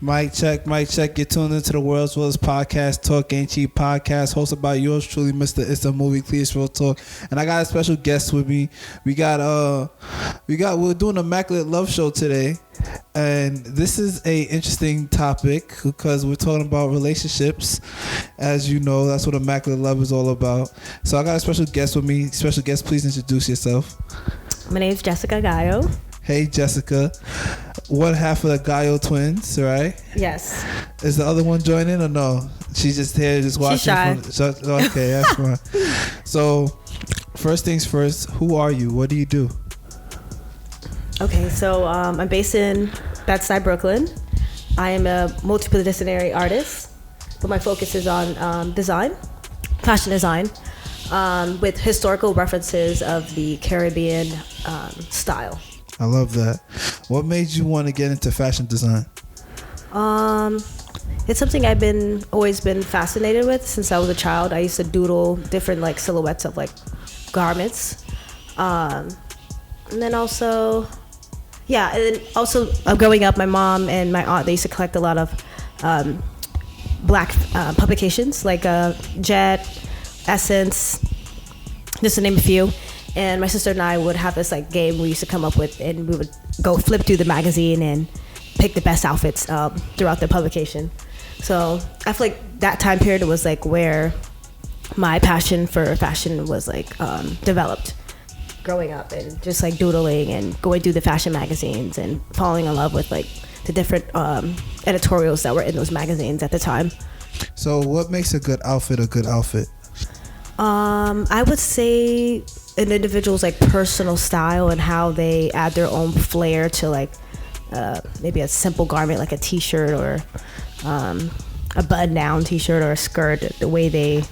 Mic check, mic check. You're tuned into the World's Worst Podcast, Talk Ain't Cheap Podcast, hosted by yours truly, Mr. It's a Movie, Cletus Real Talk. And I got a special guest with me. We're doing Immaculate Love Show today. And this is a interesting topic because we're talking about relationships. As you know, that's what Immaculate Love is all about. So I got a special guest with me. Special guest, please introduce yourself. My name's Jessica Gallo. Hey, Jessica. One half of the Gallo twins, right? Yes. Is the other one joining or no? She's just here, just watching. She's shy. Okay, that's fine. So, first things first, who are you? What do you do? Okay, so I'm based in Bed-Stuy, Brooklyn. I am a multidisciplinary artist, but my focus is on design, fashion design, with historical references of the Caribbean style. I love that. What made you want to get into fashion design? It's something I've always been fascinated with since I was a child. I used to doodle different silhouettes of garments, and then also growing up, my mom and my aunt, they used to collect a lot of black publications like Jet, Essence, just to name a few. And my sister and I would have this game we used to come up with, and we would go flip through the magazine and pick the best outfits throughout the publication. So I feel like that time period was where my passion for fashion was developed. Growing up and just doodling and going through the fashion magazines and falling in love with the different editorials that were in those magazines at the time. So what makes a good outfit a good outfit? I would say an individual's personal style and how they add their own flair to maybe a simple garment like a t-shirt or a button-down t-shirt or a skirt. The way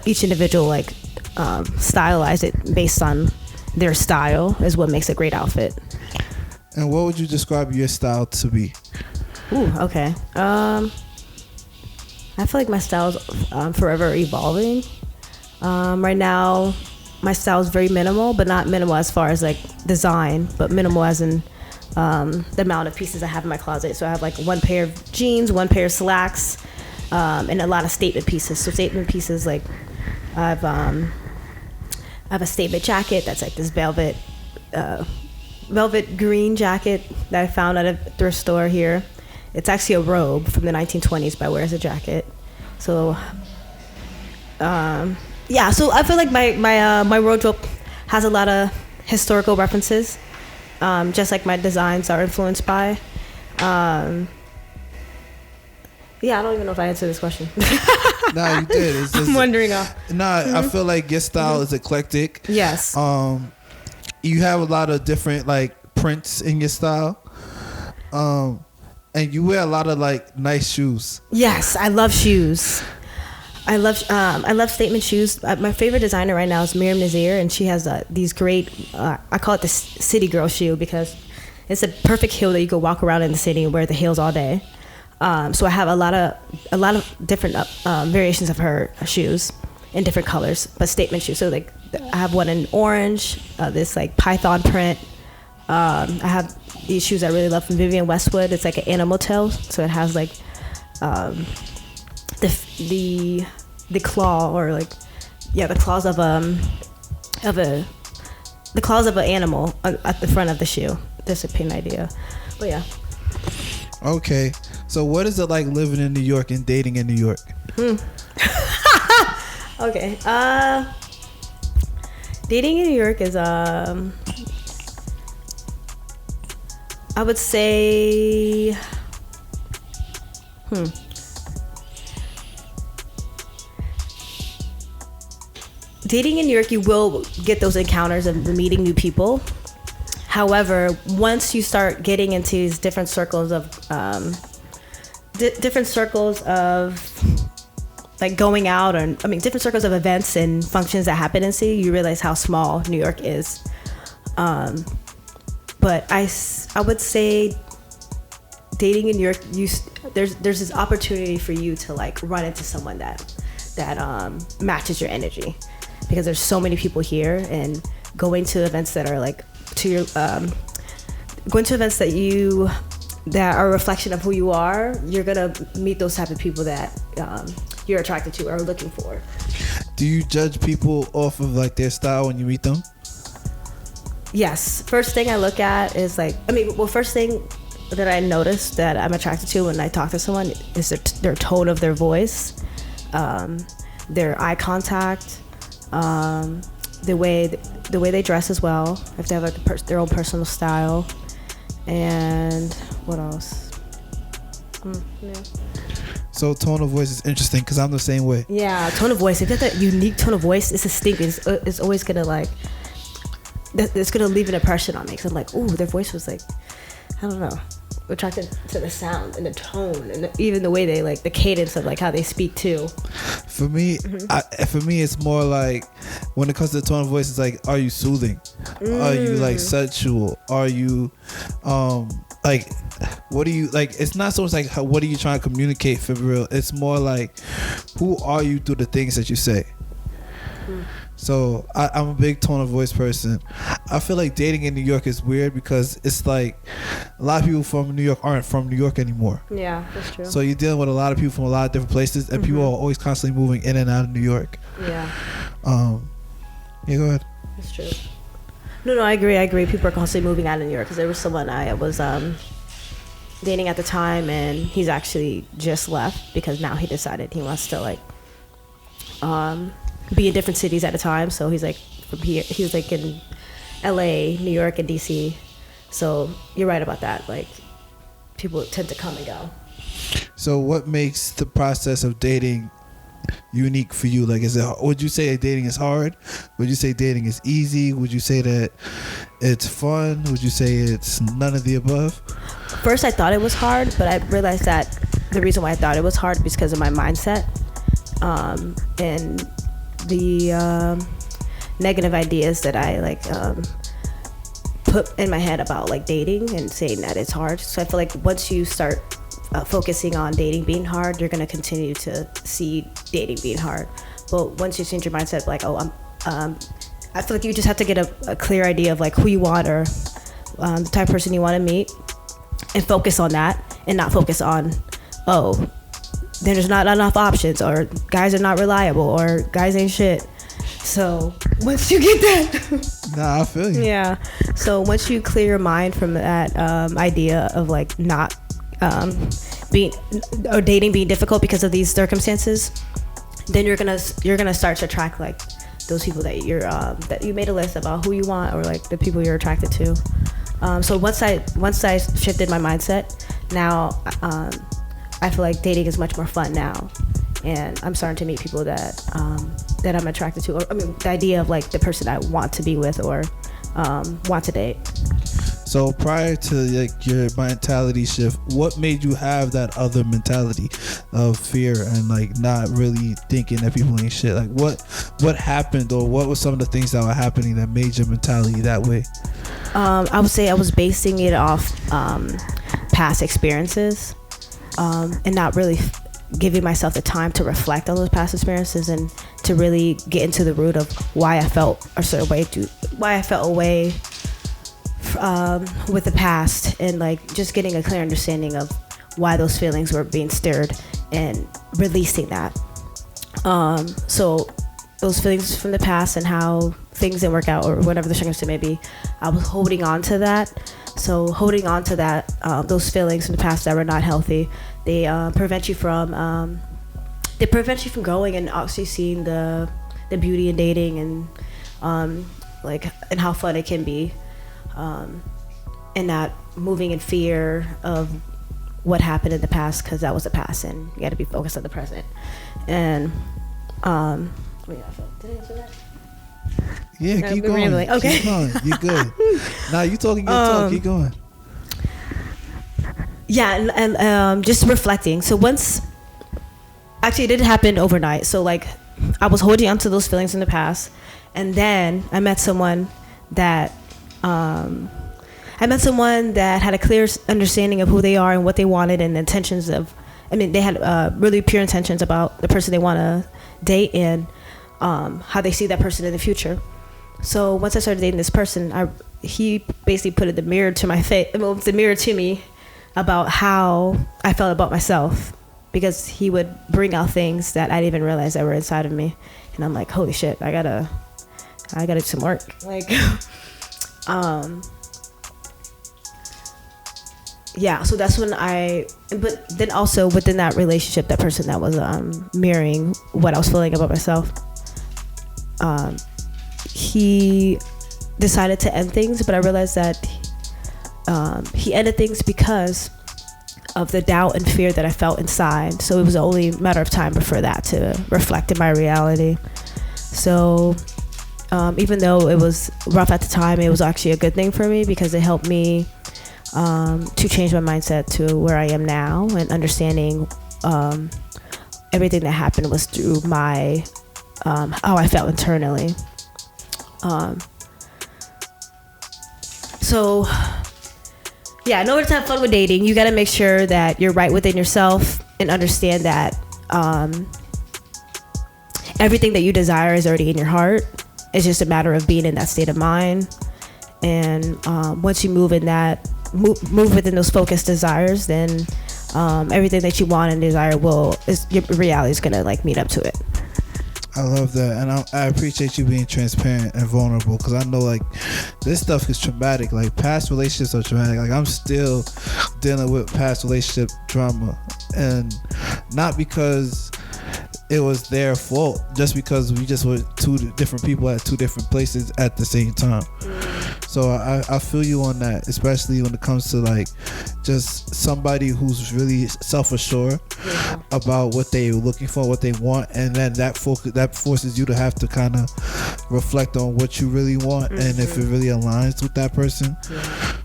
each individual stylize it based on their style is what makes a great outfit. And what would you describe your style to be? Ooh, okay. I feel like my style is forever evolving. Right now, my style is very minimal, but not minimal as far as design, but minimal as in the amount of pieces I have in my closet. So I have one pair of jeans, one pair of slacks, and a lot of statement pieces. So statement pieces I have a statement jacket that's this velvet green jacket that I found at a thrift store here. It's actually a robe from the 1920s, but I wear as a jacket. So, so I feel like my wardrobe has a lot of historical references, just like my designs are influenced by. I don't even know if I answered this question. No, you did. It's just, I'm wondering. I feel like your style is eclectic. Yes. You have a lot of different prints in your style. And you wear a lot of nice shoes. Yes, I love shoes. I love statement shoes. My favorite designer right now is Miriam Nazir, and she has these great. I call it the city girl shoe because it's a perfect heel that you can walk around in the city and wear the heels all day. So I have a lot of different variations of her shoes in different colors, but statement shoes. So I have one in orange, this python print. I have these shoes I really love from Vivienne Westwood. It's an animal tail, so it has the claw or the claws of the claws of an animal at the front of the shoe. Just to paint an idea, but yeah. Okay, so what is it like living in New York and dating in New York? Okay, dating in New York is I would say, dating in New York, you will get those encounters of meeting new people. However, once you start getting into these different circles of, going out, different circles of events and functions that happen in the city, you realize how small New York is. But I would say dating in New York, there's this opportunity for you to run into someone that matches your energy, because there's so many people here, and going to events that are going to events that you that are a reflection of who you are, you're gonna meet those type of people that you're attracted to or are looking for. Do you judge people off of like their style when you meet them? Yes. First thing I look at is first thing that I notice that I'm attracted to when I talk to someone is their tone of their voice, their eye contact, the way they dress as well, if they have like their own personal style, and what else? Yeah. So tone of voice is interesting because I'm the same way. Yeah, tone of voice. If you have that unique tone of voice, it's distinctive. It's always gonna it's gonna leave an impression on me because I'm like, ooh, their voice was like, I don't know, attracted to the sound and the tone and even the way they like the cadence of like how they speak too. For me, it's more like when it comes to the tone of voice, it's like, are you soothing? Are you like sexual? Are you like, what do you like? It's not so much like what are you trying to communicate for real. It's more like, who are you through the things that you say. So I'm a big tone of voice person. I feel like dating in New York is weird because it's like a lot of people from New York aren't from New York anymore. Yeah, that's true. So you're dealing with a lot of people from a lot of different places, and people are always constantly moving in and out of New York. Yeah. Yeah, go ahead. That's true. No, I agree. People are constantly moving out of New York because there was someone I was dating at the time, and he's actually just left because now he decided he wants to like be in different cities at a time. So he's like from here, he was like in LA, New York, and DC. So you're right about that. Like people tend to come and go. So what makes the process of dating unique for you? Like, would you say that dating is hard? Would you say dating is easy? Would you say that it's fun? Would you say it's none of the above? First I thought it was hard, but I realized that the reason why I thought it was hard was because of my mindset and the negative ideas that I like put in my head about like dating and saying that it's hard. So I feel like once you start focusing on dating being hard, you're going to continue to see dating being hard. But once you change your mindset, like, I feel like you just have to get a clear idea of like who you want or the type of person you want to meet and focus on that and not focus on, there's not enough options or guys are not reliable or guys ain't shit. So once you get that, I feel you. Yeah. So once you clear your mind from that idea of like not being or dating being difficult because of these circumstances, then you're gonna start to attract like those people that you're that you made a list about who you want or like the people you're attracted to. So once I shifted my mindset, now I feel like dating is much more fun now, and I'm starting to meet people that I'm attracted to, or I mean the idea of like the person I want to be with or want to date. So prior to like your mentality shift, what made you have that other mentality of fear and like not really thinking that people ain't shit? Like what happened, or what were some of the things that were happening that made your mentality that way? I would say I was basing it off past experiences and not really giving myself the time to reflect on those past experiences and to really get into the root of why I felt a certain way, why I felt a way with the past, and like just getting a clear understanding of why those feelings were being stirred and releasing that. So those feelings from the past and how things didn't work out or whatever the circumstance may be, I was holding on to that. So holding on to that, those feelings from the past that were not healthy, they prevent you from growing and actually seeing the beauty in dating and and how fun it can be. And not moving in fear of what happened in the past, because that was the past and you got to be focused on the present. And did I answer that? Yeah, keep going. Rambling. Okay. Keep going. You're good. Nah, you talking good talk. Keep going. Yeah, and just reflecting. So actually it didn't happen overnight. So like I was holding on to those feelings in the past, and then I met someone that had a clear understanding of who they are and what they wanted and intentions of. I mean, they had really pure intentions about the person they want to date and how they see that person in the future. So once I started dating this person, he basically put the mirror to my face, the mirror to me, about how I felt about myself, because he would bring out things that I didn't even realize that were inside of me, and I'm like, holy shit, I gotta do some work. Like, yeah. So that's when but then also within that relationship, that person that was mirroring what I was feeling about myself, he decided to end things, but I realized that he ended things because of the doubt and fear that I felt inside. So it was only a matter of time before that to reflect in my reality. So even though it was rough at the time, it was actually a good thing for me, because it helped me to change my mindset to where I am now, and understanding everything that happened was through my how I felt internally. So yeah, in order to have fun with dating, you got to make sure that you're right within yourself, and understand that everything that you desire is already in your heart. It's just a matter of being in that state of mind. And once you move within those focused desires, then everything that you want and desire your reality is gonna like meet up to it. I love that, and I appreciate you being transparent and vulnerable, because I know like this stuff is traumatic. Like past relationships are traumatic. Like I'm still dealing with past relationship drama, and not because it was their fault, just because we just were two different people at two different places at the same time. So I feel you on that, especially when it comes to like just somebody who's really self-assured about what they're looking for, what they want, and then that forces you to have to kind of reflect on what you really want, and if it really aligns with that person.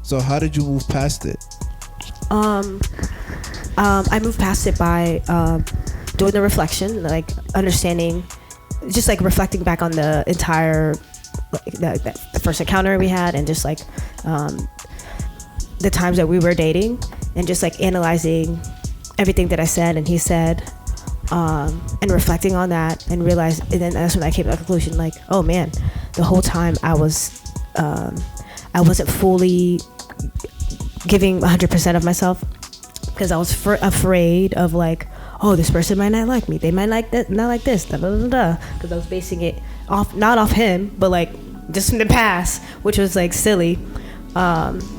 So how did you move past it? I moved past it by doing the reflection, like understanding, just like reflecting back on the entire the first encounter we had, and just like the times that we were dating, and just like analyzing everything that I said and he said, and reflecting on that, and then that's when I came to the conclusion, like, oh man, the whole time I wasn't fully giving 100% of myself, because I was afraid of like, oh, this person might not like me, they might like that, not like this, because I was basing it not off him, but like just from the past, which was like silly,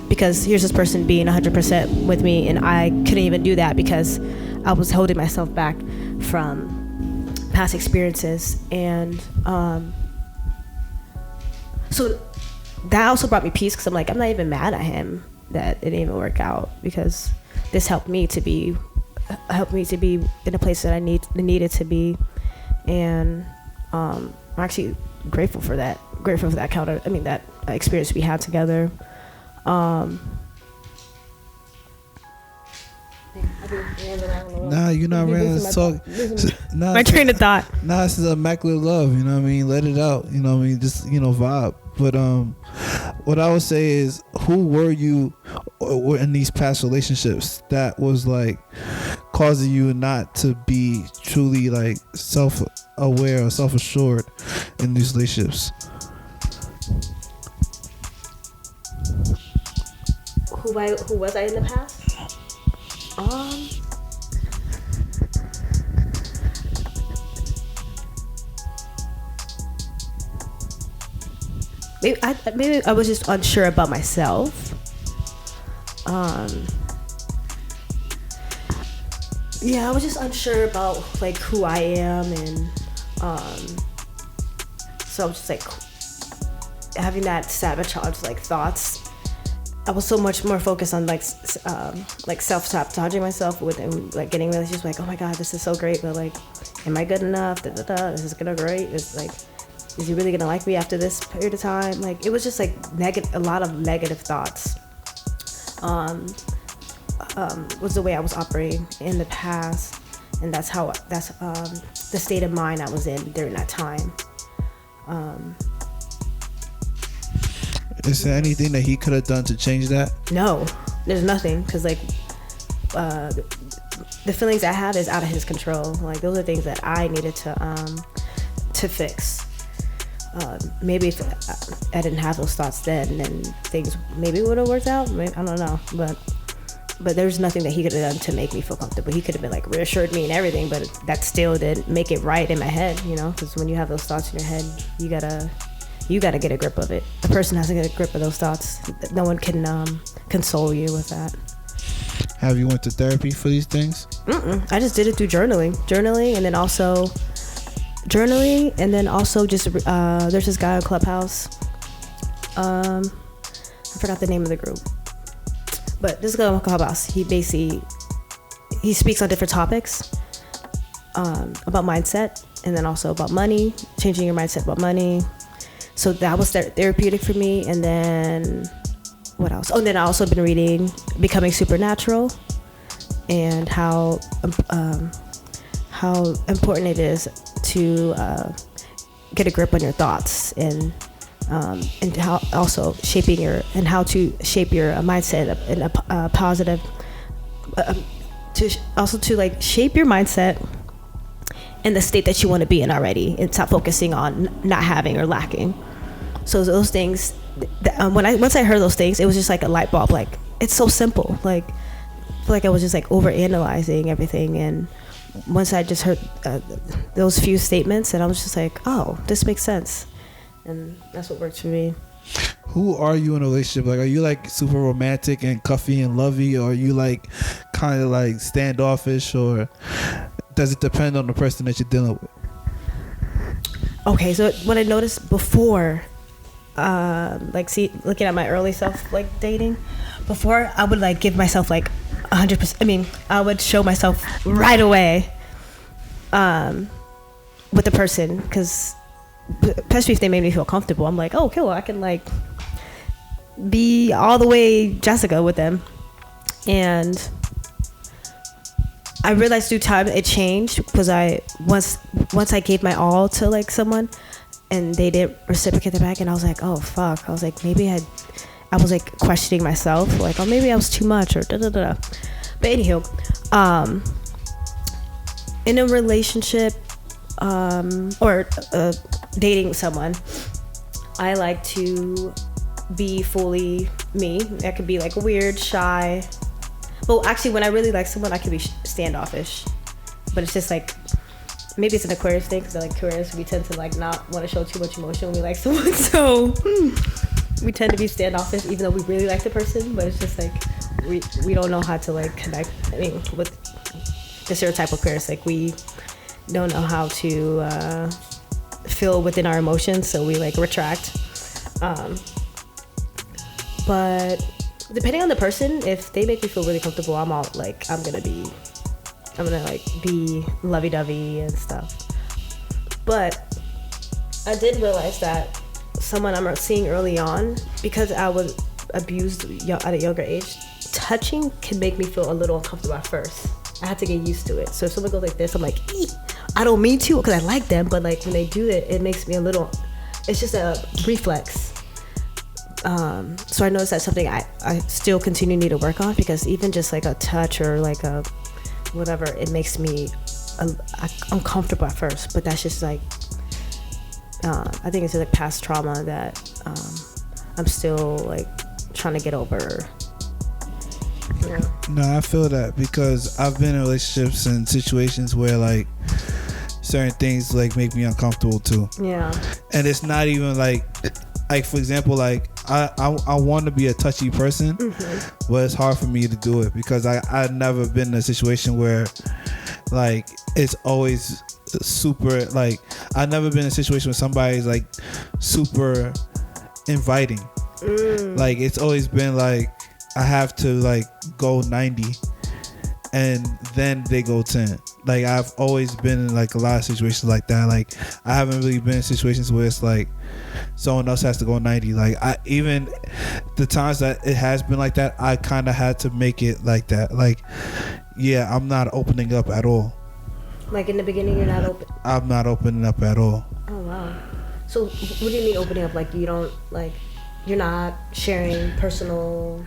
because here's this person being 100% with me, and I couldn't even do that because I was holding myself back from past experiences. And so that also brought me peace, because I'm like, I'm not even mad at him that it didn't even work out, because this helped me to be in a place that I needed to be. And I'm actually grateful for that that experience we had together. Nah, you're not ready to talk. Nah, my train of thought. Nah, this is immaculate love, you know what I mean? Let it out, you know what I mean? Just, vibe. But what I would say is, who were you in these past relationships that was like causing you not to be truly like self-aware or self-assured in these relationships? Who was I in the past? Maybe I was just unsure about myself. Yeah, I was just unsure about like who I am, and so I was just like having that sabotage like thoughts. I was so much more focused on like self-sabotaging myself and like getting relationships like, oh my god, this is so great, but like, am I good enough? This is gonna great. It's like, is he really gonna like me after this period of time? Like, it was just like a lot of negative thoughts. Was the way I was operating in the past, and that's the state of mind I was in during that time. Is there anything that he could have done to change that? No, there's nothing, because like the feelings I have is out of his control. Like, those are things that I needed to fix. Maybe if I didn't have those thoughts then things maybe would have worked out. I don't know, but But there's nothing that he could have done to make me feel comfortable. He could have been like reassured me and everything, but that still didn't make it right in my head, you know? Because when you have those thoughts in your head, you gotta get a grip of it. The person has to get a grip of those thoughts. No one can console you with that. Have you went to therapy for these things? I just did it through journaling, and then also just there's this guy on Clubhouse. I forgot the name of the group, but this guy on Clubhouse, he speaks on different topics about mindset, and then also about money, changing your mindset about money. So that was therapeutic for me. And then what else? Oh, and then I also been reading Becoming Supernatural, and how important it is to get a grip on your thoughts, and how also how to shape your mindset in a positive, to like shape your mindset in the state that you want to be in already, and stop focusing on not having or lacking. So those things, once I heard those things, it was just like a light bulb. Like, it's so simple. Like, I feel like I was just like over analyzing everything, and once I just heard those few statements, and I was just like, oh, this makes sense, and that's what works for me. Who are you in a relationship? Like, are you like super romantic and cuffy and lovey, or are you like kind of like standoffish, or does it depend on the person that you're dealing with? Okay, so what I noticed before, looking at my early self, like dating, before I would like give myself like 100%. I mean, I would show myself right away with the person, because especially if they made me feel comfortable, I'm like, oh, okay, well, I can like be all the way Jessica with them. And I realized through time it changed, because once I gave my all to like someone and they didn't reciprocate it back, and I was like, oh fuck, I was like, maybe I was like questioning myself, like, oh, maybe I was too much, or da da da. But anywho, in a relationship or dating someone, I like to be fully me. I could be like weird, shy. Well, actually, when I really like someone, I can be standoffish. But it's just like, maybe it's an Aquarius thing, because like Aquarius, we tend to like not want to show too much emotion when we like someone. So we tend to be standoffish, even though we really like the person. But it's just like we don't know how to like connect. I mean, with the stereotype of Aquarius, like we don't know how to feel within our emotions, so we like retract. But depending on the person, if they make me feel really comfortable, I'm gonna like be lovey-dovey and stuff. But I did realize that someone I'm seeing early on, because I was abused at a younger age, touching can make me feel a little uncomfortable at first. I had to get used to it. So if someone goes like this, I'm like, eek! I don't mean to, because I like them, but like when they do it makes me a little, it's just a reflex. So I noticed that's something I still continue to need to work on, because even just like a touch or like a whatever, it makes me uncomfortable at first. But that's just like, I think it's just like past trauma that I'm still like trying to get over. Yeah. No, I feel that, because I've been in relationships and situations where like certain things like make me uncomfortable too. Yeah. And it's not even like for example, like I want to be a touchy person, mm-hmm. but it's hard for me to do it, because I've never been in a situation where like it's always super, like I've never been in a situation where somebody's like super inviting. Like it's always been like I have to like go 90 and then they go 10. Like I've always been in like a lot of situations like that. Like I haven't really been in situations where it's like someone else has to go 90. Like I, even the times that it has been like that, I kind of had to make it like that. Like, yeah, I'm not opening up at all. Like in the beginning, you're not open? I'm not opening up at all. Oh, wow. So what do you mean opening up? Like you don't, like, you're not sharing personal...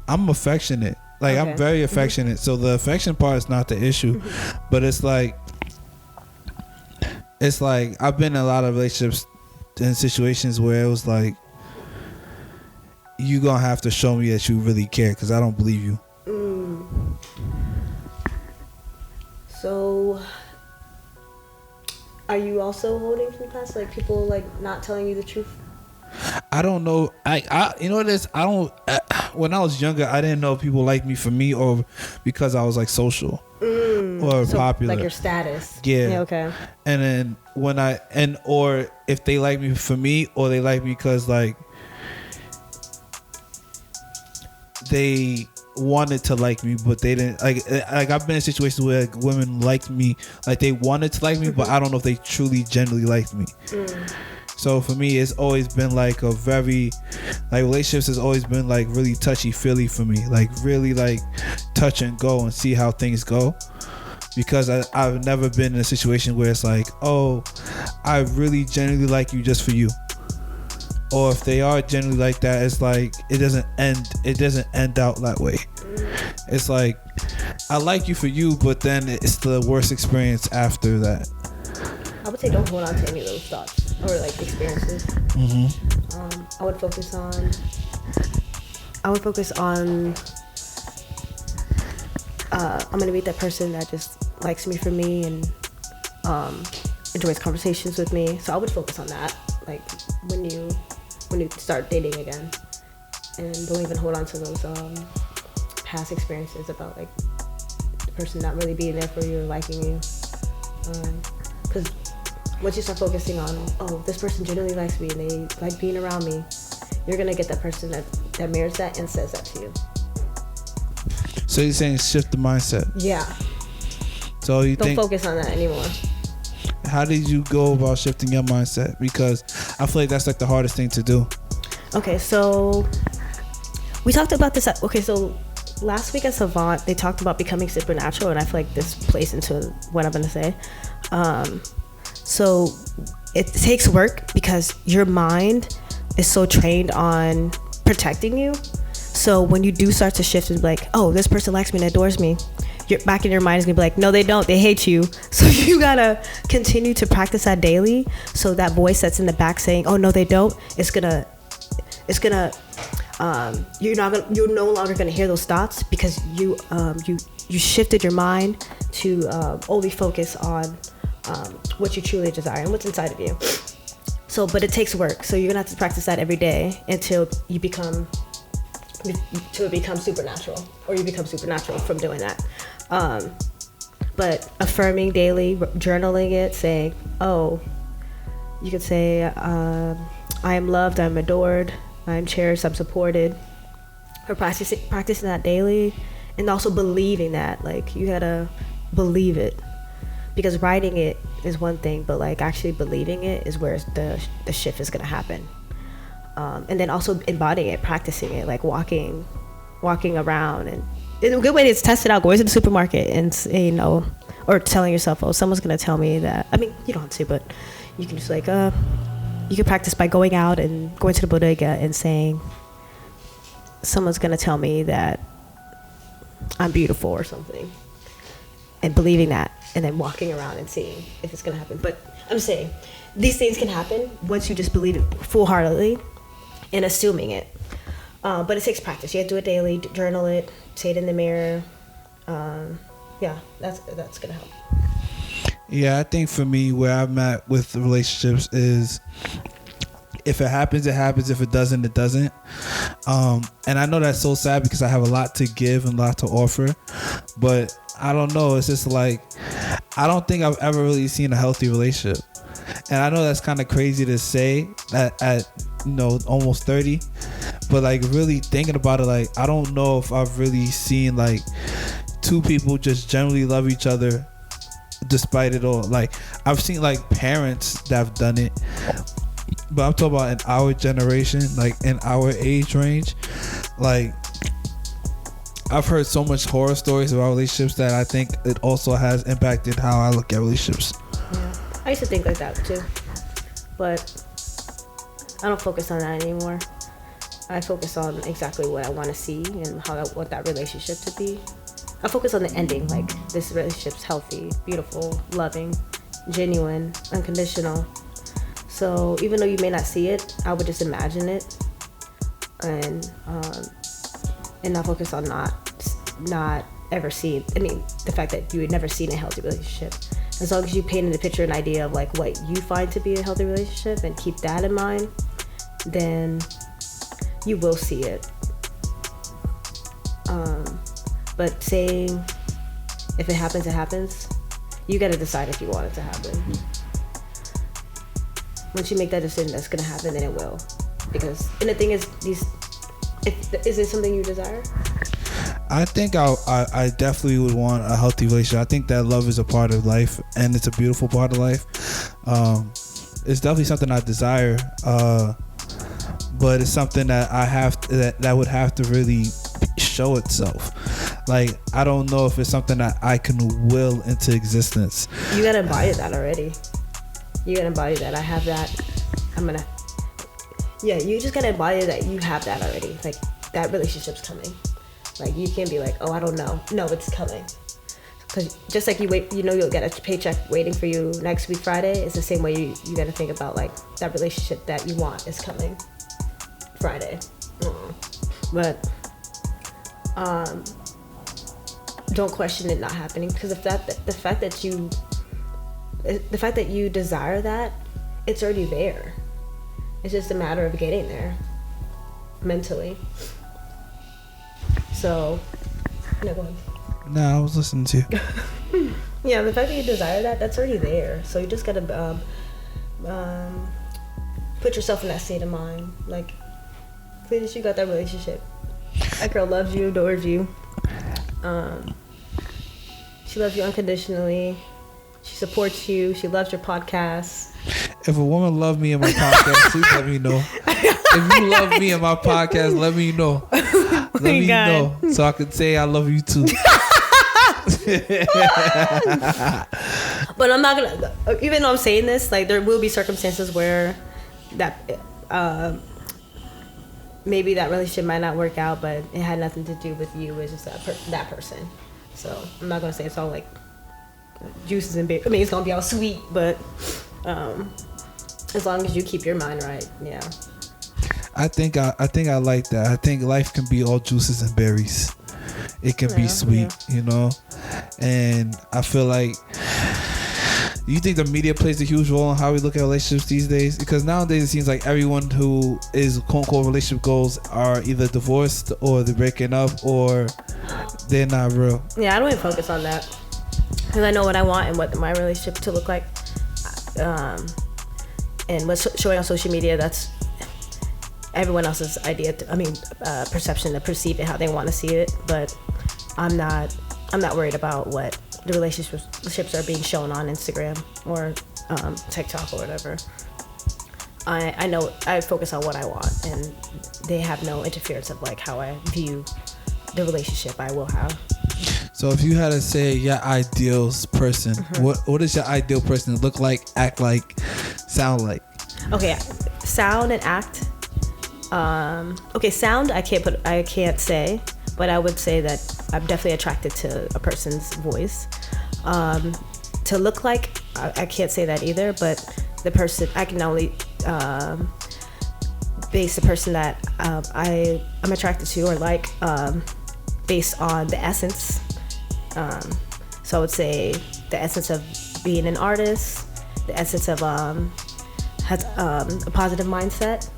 I'm affectionate. Like, okay. I'm very affectionate. Mm-hmm. So the affection part is not the issue. Mm-hmm. But it's like I've been in a lot of relationships in situations where it was like, you gonna have to show me that you really care, because I don't believe you. So, are you also holding from the past? Like people like not telling you the truth? I don't know. I you know this. I don't. When I was younger, I didn't know people liked me for me or because I was like social or So, popular. like your status. Yeah. Okay. And then when or if they like me for me or they like me because like they wanted to like me but they didn't like I've been in situations where like, women liked me, like they wanted to like me, but I don't know if they truly genuinely liked me. So for me, it's always been like a very, like relationships has always been like really touchy-feely for me. Like really like touch and go and see how things go. Because I've never been in a situation where it's like, oh, I really genuinely like you just for you. Or if they are genuinely like that, it's like it doesn't end out that way. It's like I like you for you, but then it's the worst experience after that. I would say don't hold on to any of those thoughts or like experiences. I would focus on I'm gonna meet that person that just likes me for me and enjoys conversations with me. So I would focus on that, like when you start dating again, and don't even hold on to those past experiences about like the person not really being there for you or liking you, because once you start focusing on, oh, this person genuinely likes me and they like being around me, you're gonna get that person that mirrors that and says that to you. So you're saying shift the mindset. Yeah. So you don't focus on that anymore. How did you go about shifting your mindset? Because I feel like that's like the hardest thing to do. Okay, so we talked about this. Okay, so last week at Savant, they talked about becoming supernatural, and I feel like this plays into what I'm gonna say. So it takes work because your mind is so trained on protecting you. So when you do start to shift and be like, oh, this person likes me and adores me, your back in your mind is gonna be like, no, they don't, they hate you. So you gotta continue to practice that daily. So that voice that's in the back saying, oh no, they don't, you're no longer gonna hear those thoughts because you shifted your mind to only focus on what you truly desire and what's inside of you. So, but it takes work. So you're gonna have to practice that every day until it becomes supernatural, or you become supernatural from doing that. But affirming daily, journaling it, saying, oh, you could say, I am loved, I'm adored, I'm cherished, I'm supported. Or practicing that daily, and also believing that, like, you gotta believe it. Because writing it is one thing, but like actually believing it is where the shift is gonna happen. And then also embodying it, practicing it, like walking around, and a good way to test it out, going to the supermarket and or telling yourself, oh, someone's gonna tell me that. I mean, you don't have to, but you can just like you can practice by going out and going to the bodega and saying, someone's gonna tell me that I'm beautiful or something, and believing that, and then walking around and seeing if it's gonna happen. But I'm saying these things can happen once you just believe it full-heartedly and assuming it. But it takes practice. You have to do it daily, journal it, say it in the mirror. Yeah, that's gonna help. Yeah, I think for me, where I'm at with relationships is, if it happens, it happens. If it doesn't, it doesn't. And I know that's so sad because I have a lot to give and a lot to offer, but I don't know. It's just like, I don't think I've ever really seen a healthy relationship. And I know that's kind of crazy to say at almost 30, but like really thinking about it, like I don't know if I've really seen like two people just generally love each other despite it all. Like I've seen like parents that have done it, but I'm talking about in our generation, like in our age range. Like I've heard so much horror stories about relationships that I think it also has impacted how I look at relationships. Yeah, I used to think like that too, but I don't focus on that anymore. I focus on exactly what I want to see and how I want that relationship to be. I focus on the ending, like this relationship's healthy, beautiful, loving, genuine, unconditional. So even though you may not see it, I would just imagine it, and not focus on not ever seen. I mean, the fact that you had never seen a healthy relationship. As long as you paint in the picture an idea of like what you find to be a healthy relationship and keep that in mind, then you will see it. But saying if it happens, it happens. You got to decide if you want it to happen. Once you make that decision that's going to happen, then it will. Because, and the thing is, is it something you desire? I think I definitely would want a healthy relationship. I think that love is a part of life, and it's a beautiful part of life. It's definitely something I desire, but it's something that that would have to really show itself. Like, I don't know if it's something that I can will into existence. You gotta embody that already. You gotta embody that. I have that. You just gotta embody that you have that already. Like, that relationship's coming. Like, you can't be like, oh, I don't know. No, it's coming. Because just like you wait, you know, you'll get a paycheck waiting for you next week Friday. It's the same way you got to think about, like, that relationship that you want is coming Friday. But don't question it not happening, because the fact that you desire that, it's already there. It's just a matter of getting there mentally. So, no, go ahead. No, I was listening to you. Yeah, the fact that you desire that, that's already there. So you just gotta put yourself in that state of mind. Like, Cletus, you got that relationship. That girl loves you, adores you. She loves you unconditionally. She supports you. She loves your podcast. If a woman loved me in my podcast, please let me know. If you love me in my podcast, let me know. Let me know so I can say I love you too. But I'm not gonna, even though I'm saying this, like, there will be circumstances where that maybe that relationship might not work out, but it had nothing to do with you. It's just that person. So I'm not gonna say it's all like juices and beer. I mean, it's gonna be all sweet, but as long as you keep your mind right, yeah. I think I like that. I think life can be all juices and berries. It can be sweet, you know? And I feel like, you think the media plays a huge role in how we look at relationships these days? Because nowadays it seems like everyone who is quote-unquote relationship goals are either divorced or they're breaking up or they're not real. Yeah, I don't even focus on that. Because I know what I want and what my relationship to look like. And what's showing on social media, that's everyone else's idea, perception to perceive it how they want to see it. But I'm not worried about what the relationships are being shown on Instagram or TikTok or whatever. I know I focus on what I want, and they have no interference of like how I view the relationship I will have. So if you had to say your ideal person, what does your ideal person look like, act like, sound like? Okay, sound and act. Sound I can't say, but I would say that I'm definitely attracted to a person's voice. To look like, I can't say that either, but the person, I can only base the person that I'm attracted to or like based on the essence. So I would say the essence of being an artist, the essence of has a positive mindset,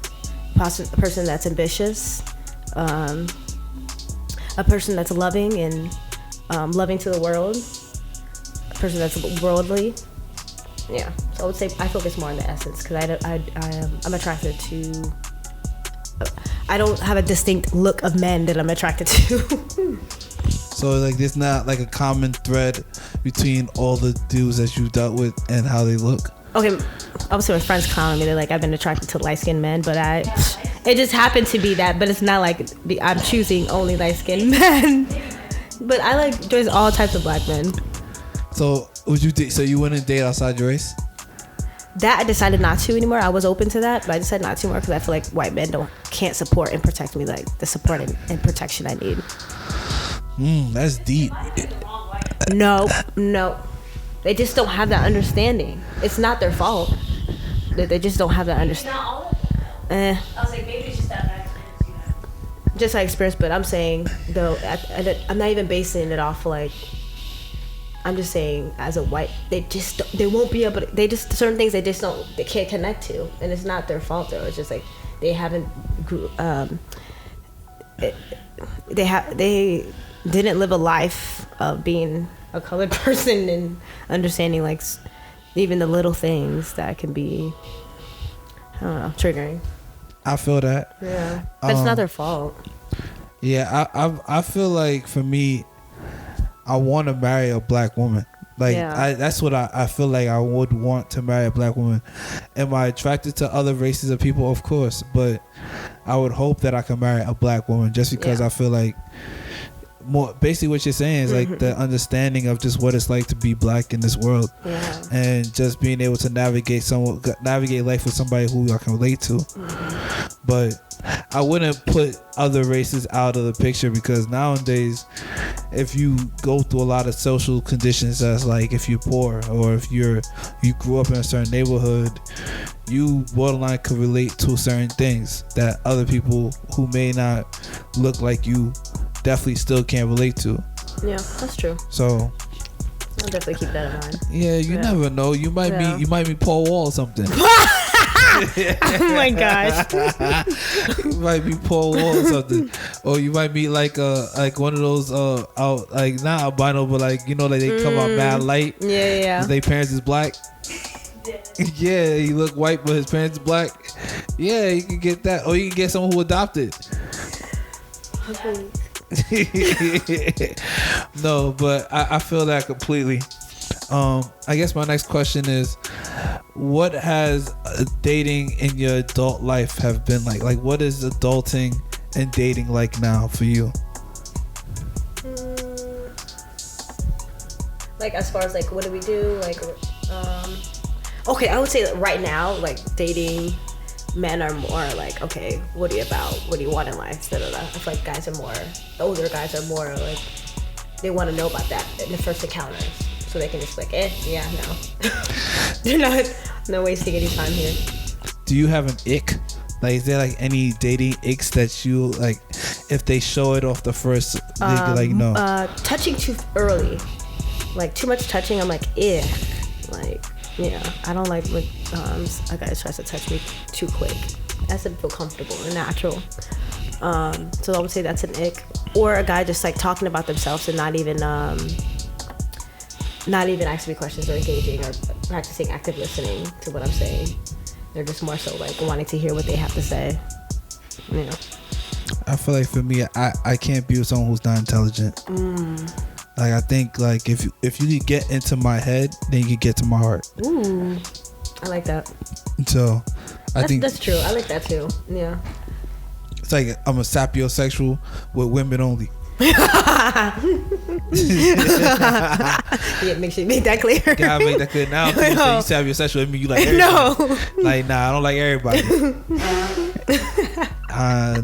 a person that's ambitious, a person that's loving and loving to the world, a person that's worldly. Yeah, so I would say I focus more on the essence because I'm attracted to. I don't have a distinct look of men that I'm attracted to. So like, there's not like a common thread between all the dudes that you dealt with and how they look. Okay, obviously my friends clown me. They're like, I've been attracted to light-skinned men, but it just happened to be that. But it's not like I'm choosing only light-skinned men. But I like there's all types of black men. So would you so you wouldn't date outside your race? That I decided not to anymore. I was open to that, but I decided not to anymore because I feel like white men can't support and protect me like the support and protection I need. That's deep. No. They just don't have that understanding. It's not their fault. They just don't have that understanding. I was like, maybe it's just that just my experience, but I'm saying though, I'm not even basing it off like. I'm just saying, as a white, they won't be able to. They just certain things they can't connect to, and it's not their fault though. It's just like they haven't they didn't live a life of being a colored person and understanding like even the little things that can be, I don't know, triggering. I feel that. Yeah, but it's not their fault. Yeah, I feel like for me, I want to marry a black woman. Like, that's what I feel like I would want to marry a black woman. Am I attracted to other races of people? Of course. But I would hope that I can marry a black woman just because I feel like more basically what you're saying is like the understanding of just what it's like to be black in this world, and just being able to navigate life with somebody who I can relate to. But I wouldn't put other races out of the picture, because nowadays if you go through a lot of social conditions, that's like if you're poor or if you grew up in a certain neighborhood, you borderline could relate to certain things that other people who may not look like you definitely still can't relate to. Yeah, that's true. So I'll definitely keep that in mind. Yeah, you never know. You might meet Paul Wall or something. Oh my gosh. You might be Paul Wall or something, or you might meet like one of those out, like not albino, but like, you know, like they come out mad light. Yeah. Their parents is black. Yeah, he look white but his parents is black. Yeah, you can get that, or you can get someone who adopted. No, but I feel that completely. I guess my next question is, what has dating in your adult life have been like? Like, what is adulting and dating like now for you? Like, as far as like, what do we do? Like, okay, I would say that right now, like, dating, men are more like, okay, what are you about? What do you want in life? I feel like guys are more, the older guys are more like, they want to know about that in the first encounters. So they can just like, yeah, no. They're not wasting any time here. Do you have an ick? Like, is there like any dating icks that you like, if they show it off the first, like, no? Touching too early. Like, too much touching, I'm like, ew. Like, yeah, I don't like when a guy tries to touch me too quick. It has to feel comfortable and natural. So I would say that's an ick. Or a guy just like talking about themselves and not even asking me questions or engaging or practicing active listening to what I'm saying. They're just more so like wanting to hear what they have to say. You know. I feel like for me, I can't be with someone who's not intelligent. Like, I think like if you could get into my head, then you can get to my heart. Ooh, I like that. So I think that's true. I like that too. Yeah. It's like I'm a sapiosexual with women only. Yeah, make sure you make that clear. Gotta make that clear now. You sapiosexual, I mean you like everybody. No. Like, nah, I don't like everybody.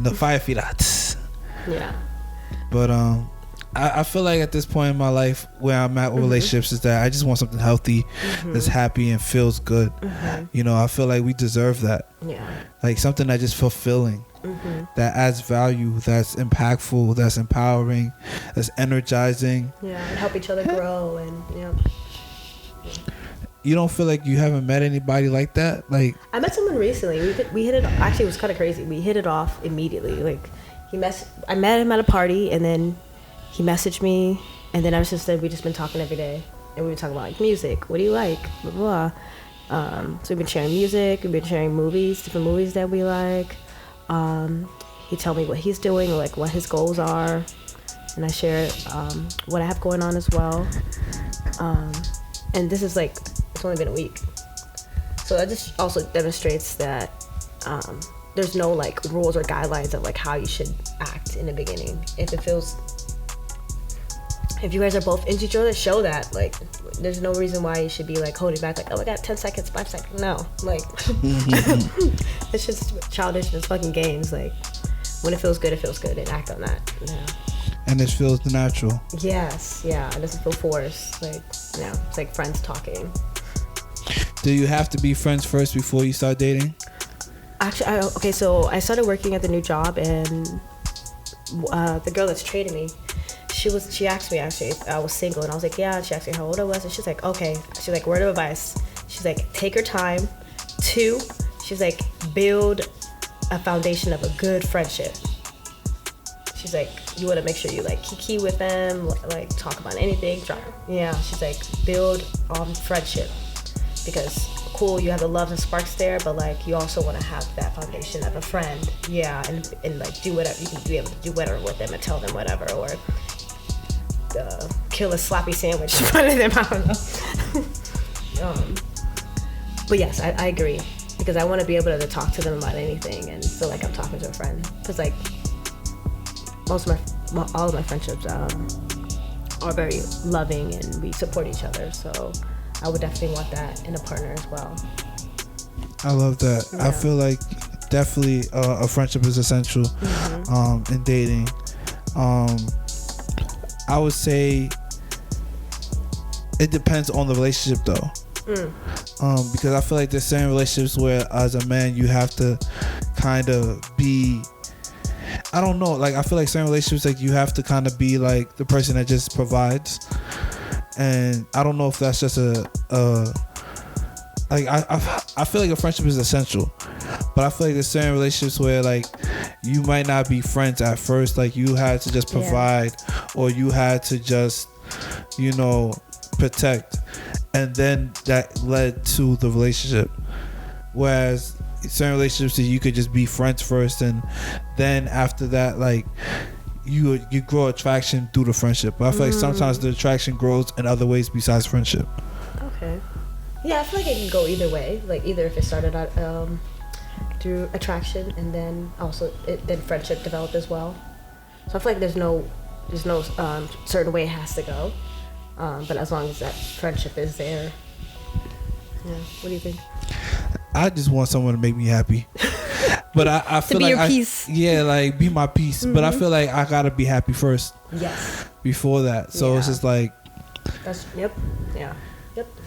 The 5 feet out. Yeah. But I feel like at this point in my life where I'm at with relationships is that I just want something healthy, that's happy and feels good. You know, I feel like we deserve that. Yeah. Like something that just fulfilling. That adds value, that's impactful, that's empowering, that's energizing. Yeah, and help each other grow. And you don't feel like you haven't met anybody like that? Like, I met someone recently. We hit it. Actually, it was kind of crazy. We hit it off immediately. Like, I met him at a party, and then he messaged me, and then ever since then we just been talking every day, and we were talking about like music. What do you like? Blah blah. So we've been sharing music. We've been sharing movies, different movies that we like. He told me what he's doing, or like what his goals are, and I share what I have going on as well. And this is like, it's only been a week, so that just also demonstrates that there's no like rules or guidelines of like how you should act in the beginning. If you guys are both into each other, show that. Like, there's no reason why you should be like holding back, like, oh, I got 10 seconds, 5 seconds. No, like, it's just childish, it's fucking games. Like, when it feels good, and act on that. Yeah. And it feels natural. Yes, yeah, it doesn't feel forced. Like, yeah, it's like friends talking. Do you have to be friends first before you start dating? Actually, so I started working at the new job, and the girl that's training me, she asked me actually if I was single, and I was like, yeah. And she asked me how old I was, and she's like, okay. She's like, word of advice. She's like, take your time. 2, she's like, build a foundation of a good friendship. She's like, you want to make sure you like kiki with them, like talk about anything. Yeah, she's like, build on friendship, because cool, you have the love and sparks there, but like you also want to have that foundation of a friend. Yeah, and like do whatever you can be able to do whatever with them and tell them whatever, or kill a sloppy sandwich in front of them. I don't know. But yes, I agree, because I want to be able to talk to them about anything and feel like I'm talking to a friend, because like all of my friendships are very loving and we support each other, so I would definitely want that in a partner as well. I love that. Yeah. I feel like definitely a friendship is essential in dating. I would say it depends on the relationship though. Because I feel like there's certain relationships where as a man you have to kind of be, I don't know, like I feel like certain relationships like you have to kind of be like the person that just provides, and I don't know if that's just like I feel like a friendship is essential, but I feel like there's certain relationships where like you might not be friends at first, like you had to just provide, or you had to just, you know, protect, and then that led to the relationship. Whereas certain relationships you could just be friends first, and then after that like you grow attraction through the friendship. But I feel like sometimes the attraction grows in other ways besides friendship. Okay. Yeah, I feel like it can go either way. Like either if it started out through attraction, and then also then friendship developed as well. So I feel like there's no certain way it has to go. But as long as that friendship is there. Yeah. What do you think? I just want someone to make me happy. But I feel to be like your peace. Yeah, like be my peace. But I feel like I gotta be happy first. Yes. Before that. So it's just like. That's Yep.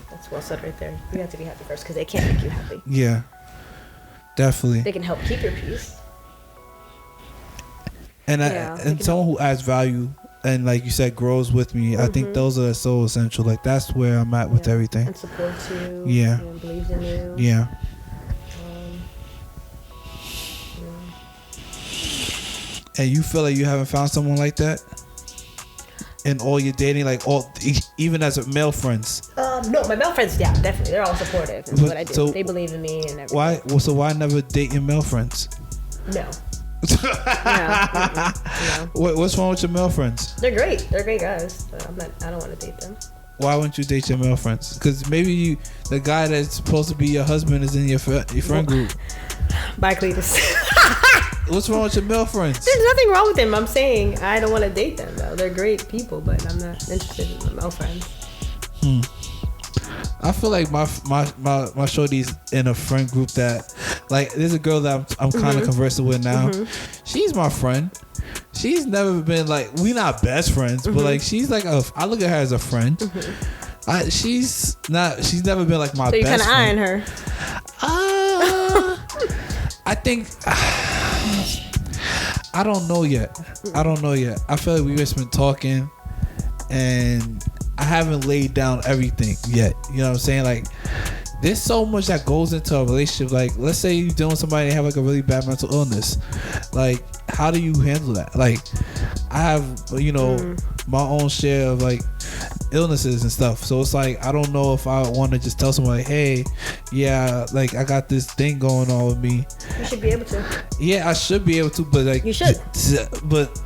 That's well said right there. You have to be happy first, because they can't make you happy. Yeah. Definitely. They can help keep your peace. And someone who adds value and, like you said, grows with me. I think those are so essential. Like that's where I'm at with everything. And supports you. Yeah. And believes in you. Yeah. And you feel like you haven't found someone like that in all your dating, like even as male friends? No, my male friends, yeah, definitely. They're all supportive in what I do. So they believe in me and everything. Why? Well, so why never date your male friends? No. No. What's wrong with your male friends? They're great. They're great guys. But I don't want to date them. Why wouldn't you date your male friends? Because maybe the guy that's supposed to be your husband is in your friend group. Bye, Cletus. What's wrong with your male friends? There's nothing wrong with them. I'm saying I don't want to date them though. They're great people, but I'm not interested in my male friends. I feel like my shorty's in a friend group that, like, there's a girl that I'm kind of conversing with now. She's my friend. She's never been like, we not best friends, but like she's like I look at her as a friend. She's never been like my best friend. So you kind of eyeing her? I think I don't know yet. I feel like we've just been talking, and I haven't laid down everything yet. You know what I'm saying? Like, there's so much that goes into a relationship. Like, let's say you're dealing with somebody and have like a really bad mental illness. Like, how do you handle that? Like, I have, my own share of like illnesses and stuff. So it's like, I don't know if I want to just tell somebody, hey, yeah, like I got this thing going on with me. You should be able to. Yeah, I should be able to, but like, you should. But.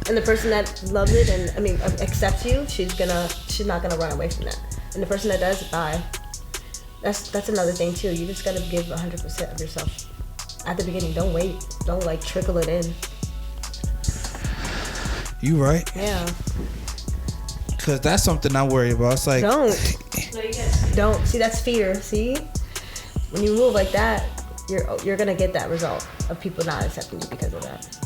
And the person that loves it and accepts you, she's not gonna run away from that. And the person that does, bye. That's another thing too. You just gotta give 100% of yourself at the beginning. Don't wait. Don't like trickle it in. You right? Yeah. Cause that's something I worry about. It's like don't. See, that's fear. See, when you move like that, you're gonna get that result of people not accepting you because of that.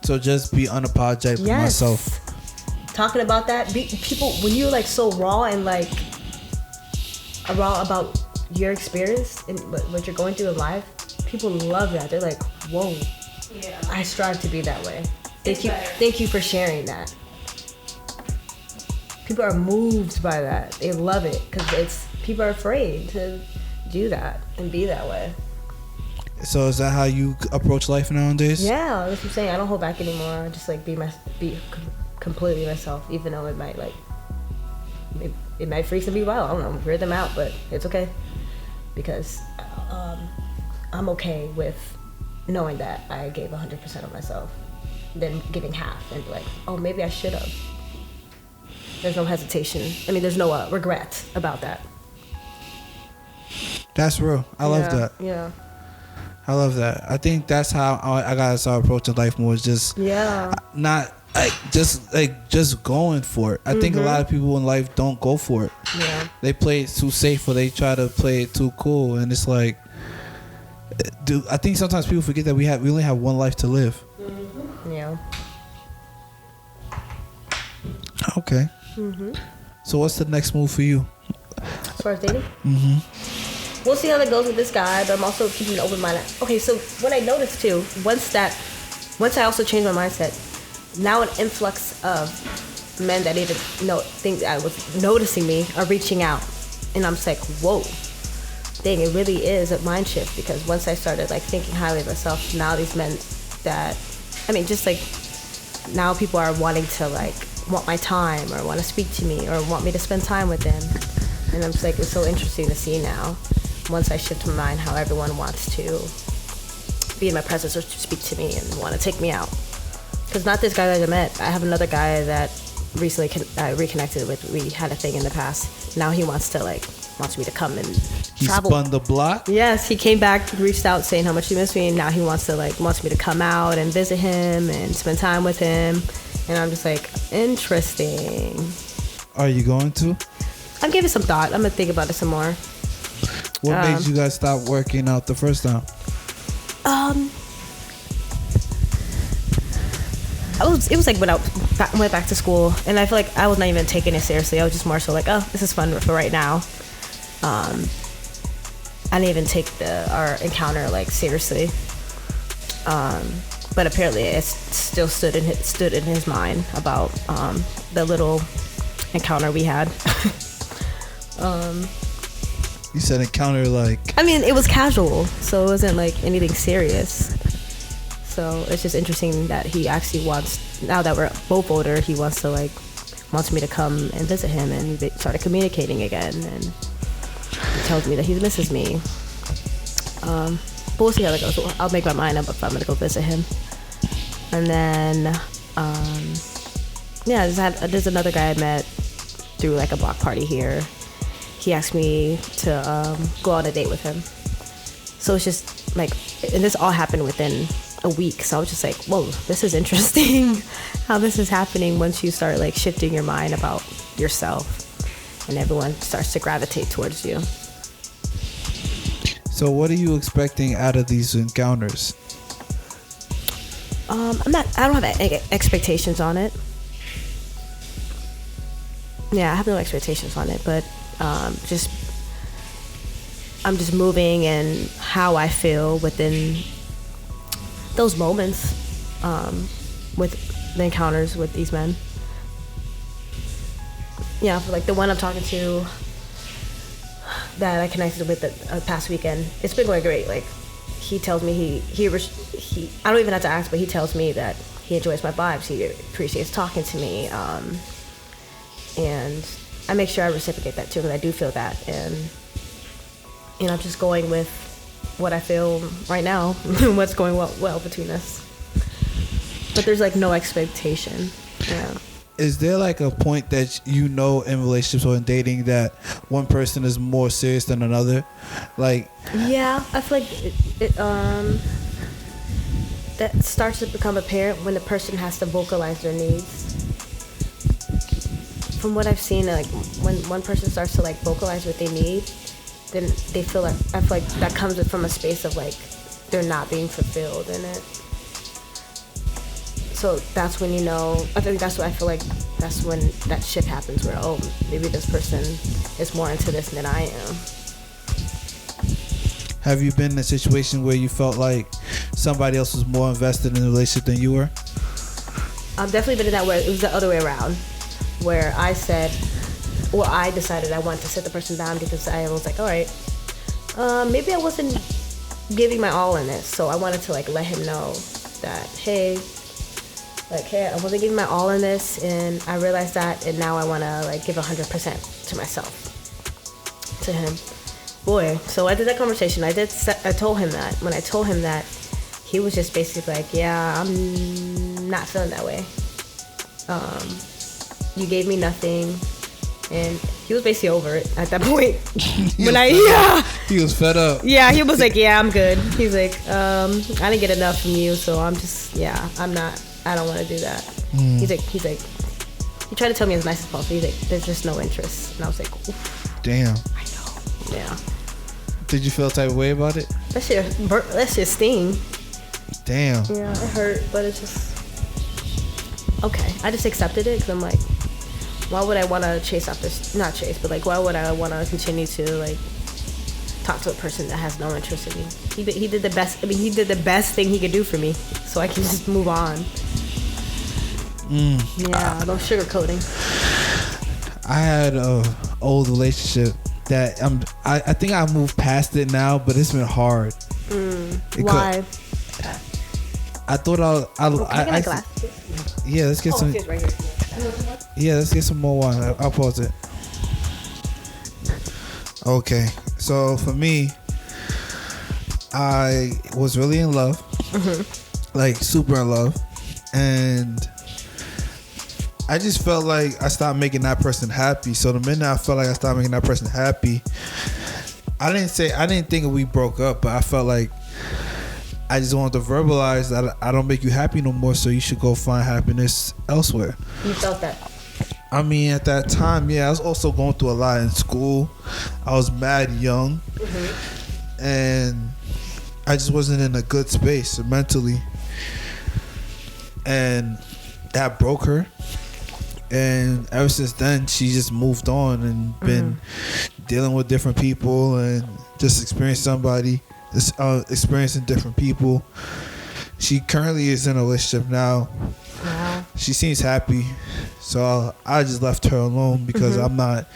So just be unapologetic with myself. Talking about that, people, when you're like so raw and like raw about your experience and what you're going through in life, people love that. They're like, whoa, I strive to be that way. Thank you for sharing that. People are moved by that. They love it because people are afraid to do that and be that way. So is that how you approach life nowadays? Yeah, that's what I'm saying. I don't hold back anymore. I just like be completely myself, even though it might it might freak some people out. I don't know, weird them out, but it's okay because I'm okay with knowing that I gave 100% of myself, then giving half and be like, oh, maybe I should have. There's no hesitation. I mean, there's no regret about that. That's real. I love that. Yeah. I love that. I think that's how I gotta start approaching life more. Is just not just going for it. I think a lot of people in life don't go for it. Yeah. They play it too safe or they try to play it too cool, and it's like, dude, I think sometimes people forget that we only have one life to live. Yeah. Okay. So what's the next move for you? As far as dating? We'll see how that goes with this guy, but I'm also keeping an open mind. Okay, so what I noticed too, once I also changed my mindset, now an influx of men that didn't think I was noticing me are reaching out, and I'm just like, whoa, dang, it really is a mind shift, because once I started like thinking highly of myself, now these men that, I mean, just like now people are wanting to like want my time or want to speak to me or want me to spend time with them, and I'm just like, it's so interesting to see now. Once I shift my mind, how everyone wants to be in my presence or to speak to me and want to take me out. Because not this guy that I met. I have another guy that recently reconnected with. We had a thing in the past. Now he wants me to come and travel. He spun the block? Yes, he came back, reached out saying how much he missed me, and now he wants me to come out and visit him and spend time with him. And I'm just like, interesting. Are you going to? I'm giving some thought. I'm going to think about it some more. What made you guys stop working out the first time? It was like when I went back to school, and I feel like I was not even taking it seriously. I was just more so like, oh, this is fun for right now. I didn't even take our encounter like seriously. But apparently it still stood in his mind about the little encounter we had. You said encounter like... I mean, it was casual, so it wasn't like anything serious. So it's just interesting that he actually wants, now that we're both older, he wants me to come and visit him, and we started communicating again, and he tells me that he misses me. But we'll see how that goes. I'll make my mind up if I'm gonna go visit him. And then, there's another guy I met through like a block party here. He asked me to go on a date with him. So it's just like, and this all happened within a week. So I was just like, whoa, this is interesting how this is happening once you start like shifting your mind about yourself, and everyone starts to gravitate towards you. So what are you expecting out of these encounters? I don't have expectations on it. Yeah, I have no expectations on it, but I'm just moving and how I feel within those moments with the encounters with these men. Yeah, for like the one I'm talking to that I connected with the past weekend, it's been going great. Like he tells me he I don't even have to ask, but he tells me that he enjoys my vibes. He appreciates talking to me, and I make sure I reciprocate that too, because I do feel that, and I'm just going with what I feel right now, what's going well between us. But there's like no expectation. Yeah. Is there like a point that in relationships or in dating that one person is more serious than another? Like, yeah, I feel like that starts to become apparent when the person has to vocalize their needs. From what I've seen, like when one person starts to like vocalize what they need, then I feel like that comes from a space of like they're not being fulfilled in it. So that's when I think that's what I feel like. That's when that shift happens, where maybe this person is more into this than I am. Have you been in a situation where you felt like somebody else was more invested in the relationship than you were? I've definitely been in that where it was the other way around, where I decided I wanted to sit the person down because I was like, all right, maybe I wasn't giving my all in this, so I wanted to like let him know that, hey, I wasn't giving my all in this, and I realized that, and now I want to like give 100% to myself, to him. Boy, so I did that conversation. I told him that. When I told him that, he was just basically like, yeah, I'm not feeling that way. You gave me nothing. And he was basically over it at that point. He was fed up. Yeah, he was like, yeah, I'm good. He's like, I didn't get enough from you, so I'm just, I don't want to do that. He's like, he tried to tell me as nice as possible. He's like, there's just no interest. And I was like, oof. Damn. I know. Yeah. Did you feel the type of way about it? That shit sting. Damn. Yeah, it hurt, but it's just, okay. I just accepted it because I'm like, why would I want to chase after, not chase, but like, why would I want to continue to like talk to a person that has no interest in me? He did the best, he did the best thing he could do for me, so I can just move on. Yeah, no sugarcoating. I had a old relationship that I think I moved past it now, but it's been hard. Why? I thought yeah, let's get some. Right here. Yeah, let's get some more wine. I'll pause it. Okay, so for me, I was really in love, like super in love, and I just felt like I stopped making that person happy. So the minute I felt like I stopped making that person happy, I didn't think we broke up, but I felt like I just wanted to verbalize that I don't make you happy no more, so you should go find happiness elsewhere. You felt that? I mean, at that time, yeah, I was also going through a lot in school. I was mad young, and I just wasn't in a good space mentally. And that broke her. And ever since then, she just moved on and been dealing with different people and just experiencing different people. She currently is in a relationship now. Wow. She seems happy, so I just left her alone because I'm not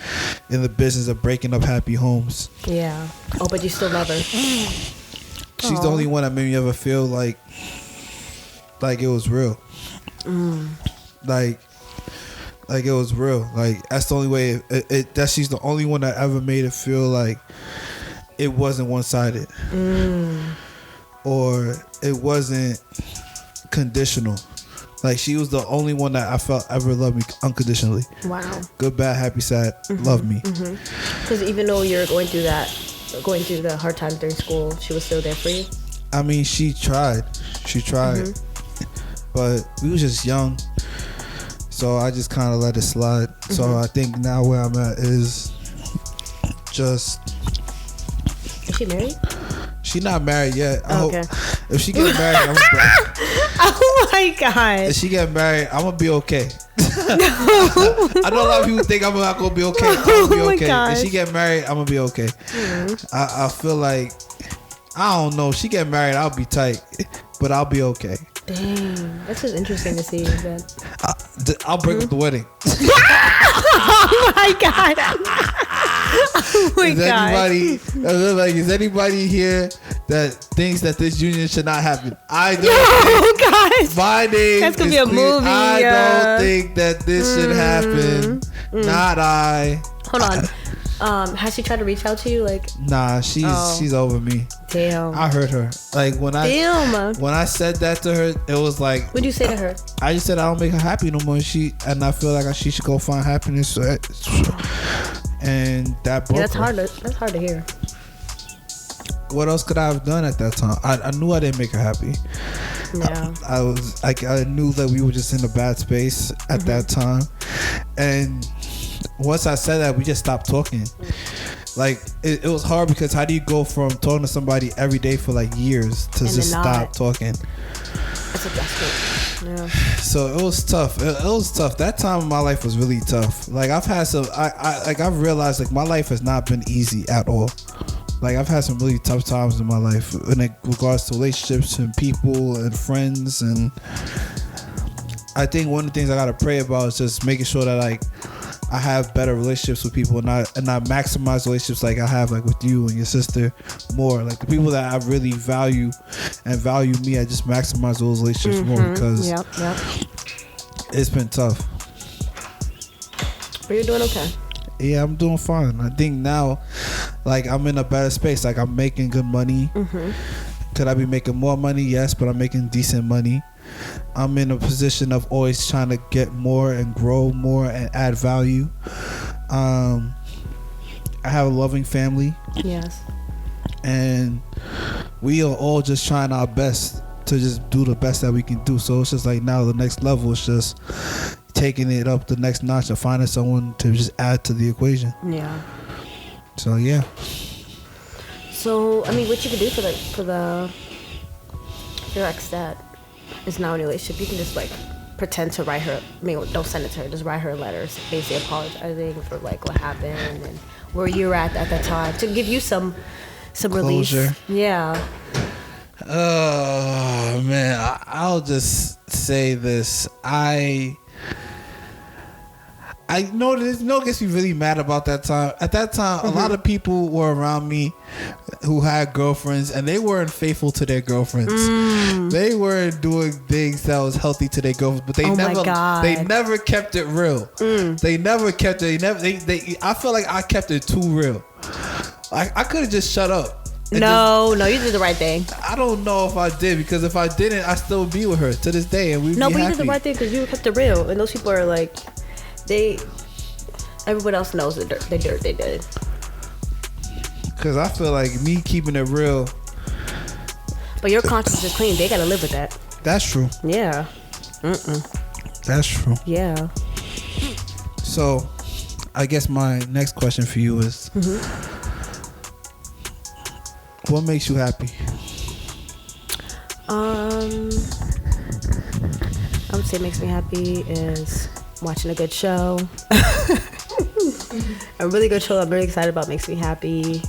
in the business of breaking up happy homes. Yeah. Oh, but you still love her. She's the only one that made me ever feel like it was real. Like it was real. Like that's the only way. That she's the only one that ever made it feel like it wasn't one-sided, or it wasn't conditional. Like she was the only one that I felt ever loved me unconditionally. Wow. Good, bad, happy, sad, love me. Because even though you're going through the hard times during school, she was still there for you. I mean, she tried, but we was just young, so I just kind of let it slide. So I think now where I'm at is just. Is she married? She not married yet. Okay. If she get married, I'm oh my god. If she get married, I'm gonna be okay. I know a lot of people think I'm not gonna be okay. I'm gonna be okay. If she get married, I'm gonna be okay. I feel like, I don't know. If she get married, I'll be tight, but I'll be okay. Dang, this is interesting to see. I'll break up the wedding. Oh my god. Oh my god. Is anybody here that thinks that this union should not happen? I don't think. Guys. My name That's gonna is be a clear. movie. I don't think that this should happen. Not I. Hold on. Has she tried to reach out to you? Like, nah, she's over me. Damn. I hurt her. Like when I said that to her, it was like. What'd you say to her? I just said I don't make her happy no more. And I feel like she should go find happiness. And that broke her. That's hard to hear. What else could I have done at that time? I knew I didn't make her happy. Yeah. I knew that we were just in a bad space at that time, and once I said that, we just stopped talking. Like it was hard because how do you go from talking to somebody every day for like years to just stop talking? That's adjustment. Yeah. So it was tough. It was tough. That time in my life was really tough. Like I've had some. I've realized like my life has not been easy at all. Like I've had some really tough times in my life in regards to relationships and people and friends, and I think one of the things I gotta pray about is just making sure that like I have better relationships with people and I maximize relationships like I have like with you and your sister more. Like the people that I really value and value me, I just maximize those relationships more because it's been tough. But you're doing okay. Yeah, I'm doing fine. I think now, like I'm in a better space. Like I'm making good money. Could I be making more money? Yes, but I'm making decent money. I'm in a position of always trying to get more and grow more and add value. I have a loving family. Yes. And we are all just trying our best to just do the best that we can do. So it's just like now the next level is just taking it up the next notch and finding someone to just add to the equation. Yeah. So yeah. So I mean, what you could do for your ex that is now in a relationship, you can just like pretend to write her. I mean, don't send it to her. Just write her letters, basically apologizing for like what happened and where you were at that time to give you some release. Closure. Yeah. Oh man, I'll just say this. I know this gets me really mad about that time. At that time, a lot of people were around me who had girlfriends and they weren't faithful to their girlfriends. They weren't doing things that was healthy to their girlfriends, but they never kept it real. They never kept it. I feel like I kept it too real. I could have just shut up. No, you did the right thing. I don't know if I did, because if I didn't, I still would be with her to this day, and we'd be happy. No, but you did the right thing because you kept it real, and those people are like, everyone else knows the dirt they did. Because I feel like me keeping it real. But your conscience is clean. They gotta live with that. That's true. Yeah. That's true. Yeah. So, I guess my next question for you is, what makes you happy? I would say makes me happy is watching a good show. A really good show I'm really excited about makes me happy.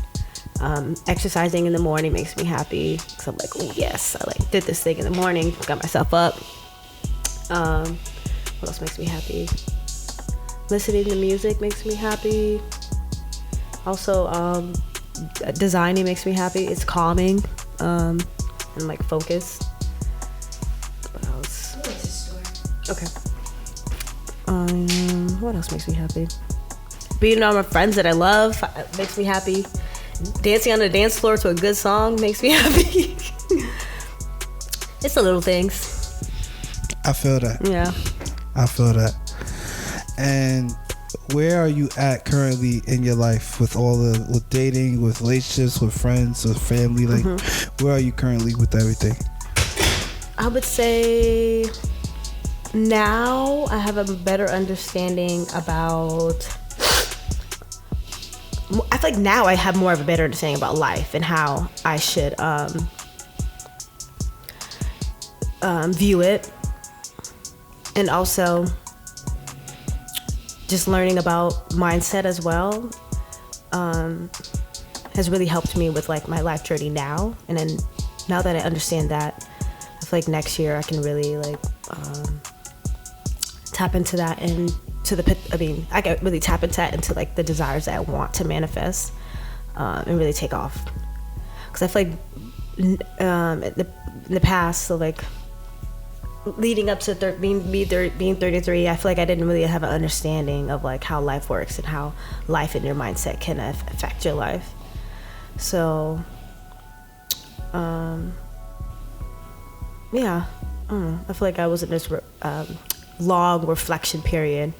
Exercising in the morning makes me happy because I'm like, oh yes, I like did this thing in the morning, got myself up. What else makes me happy? Listening to music makes me happy. Also, designing makes me happy. It's calming and like focused. What else? Okay. What else makes me happy? Being around my friends that I love makes me happy. Dancing on the dance floor to a good song makes me happy. It's the little things. I feel that. Yeah. I feel that. And where are you at currently in your life with with dating, with relationships, with friends, with family? Like, where are you currently with everything? I would say now I have a better understanding about. I feel like now I have more of a better understanding about life and how I should view it, and also just learning about mindset as well has really helped me with like my life journey now. And then now that I understand that, I feel like next year I can really like tap into that and I can really tap into that into like the desires that I want to manifest and really take off. Because I feel like in the past, so like leading up to being 33, I feel like I didn't really have an understanding of like how life works and how life and your mindset can affect your life. So, yeah, I don't know. I feel like I was in this long reflection period,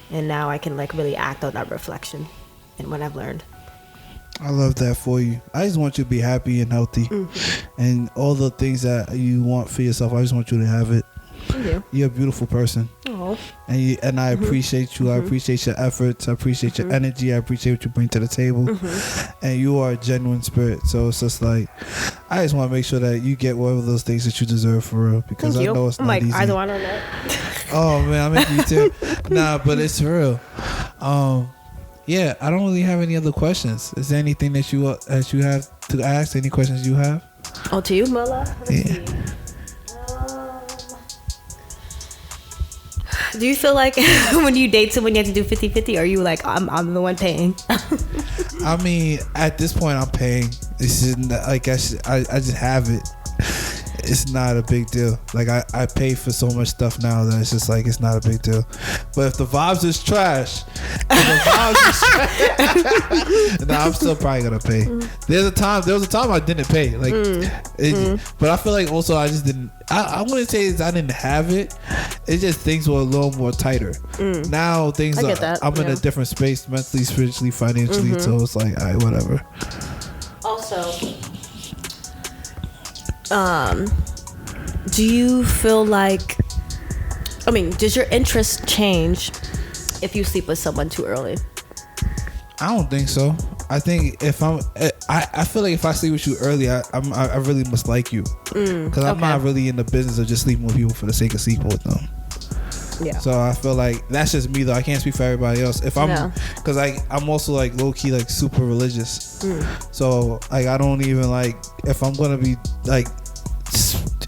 and now I can like really act on that reflection and what I've learned. I love that for you. I just want you to be happy and healthy, and all the things that you want for yourself. I just want you to have it. Thank you. You're a beautiful person. Oh. And I appreciate you. I appreciate your efforts. I appreciate your energy. I appreciate what you bring to the table. And you are a genuine spirit. So it's just like, I just want to make sure that you get one of those things that you deserve for real, because I know it's not easy. I don't want to know. Oh man, I make you too. Nah, but it's real. Yeah, I don't really have any other questions. Is there anything that you have to ask? Any questions you have? Oh, to you, Mala? Let's see. Do you feel like when you date someone you have to do 50-50, or are you like, I'm the one paying? I mean, at this point, I'm paying. This is like I just have it. It's not a big deal. Like I pay for so much stuff now that it's just like it's not a big deal. But if the vibes is trash, nah, I'm still probably gonna pay. There was a time I didn't pay. Like, but I feel like also I just didn't. I wouldn't say I didn't have it. It's just things were a little more tighter. Now things are. I'm in a different space, mentally, spiritually, financially. So it's like, all right, whatever. Also, do you feel like, I mean, does your interest change if you sleep with someone too early? I don't think so. I think if I feel like if I sleep with you early, I really must like you, because I'm not really in the business of just sleeping with people for the sake of sleeping with them. Yeah. So I feel like that's just me though. I can't speak for everybody else. If I'm, because I'm also like low key like super religious. So like I don't even like, if I'm gonna be like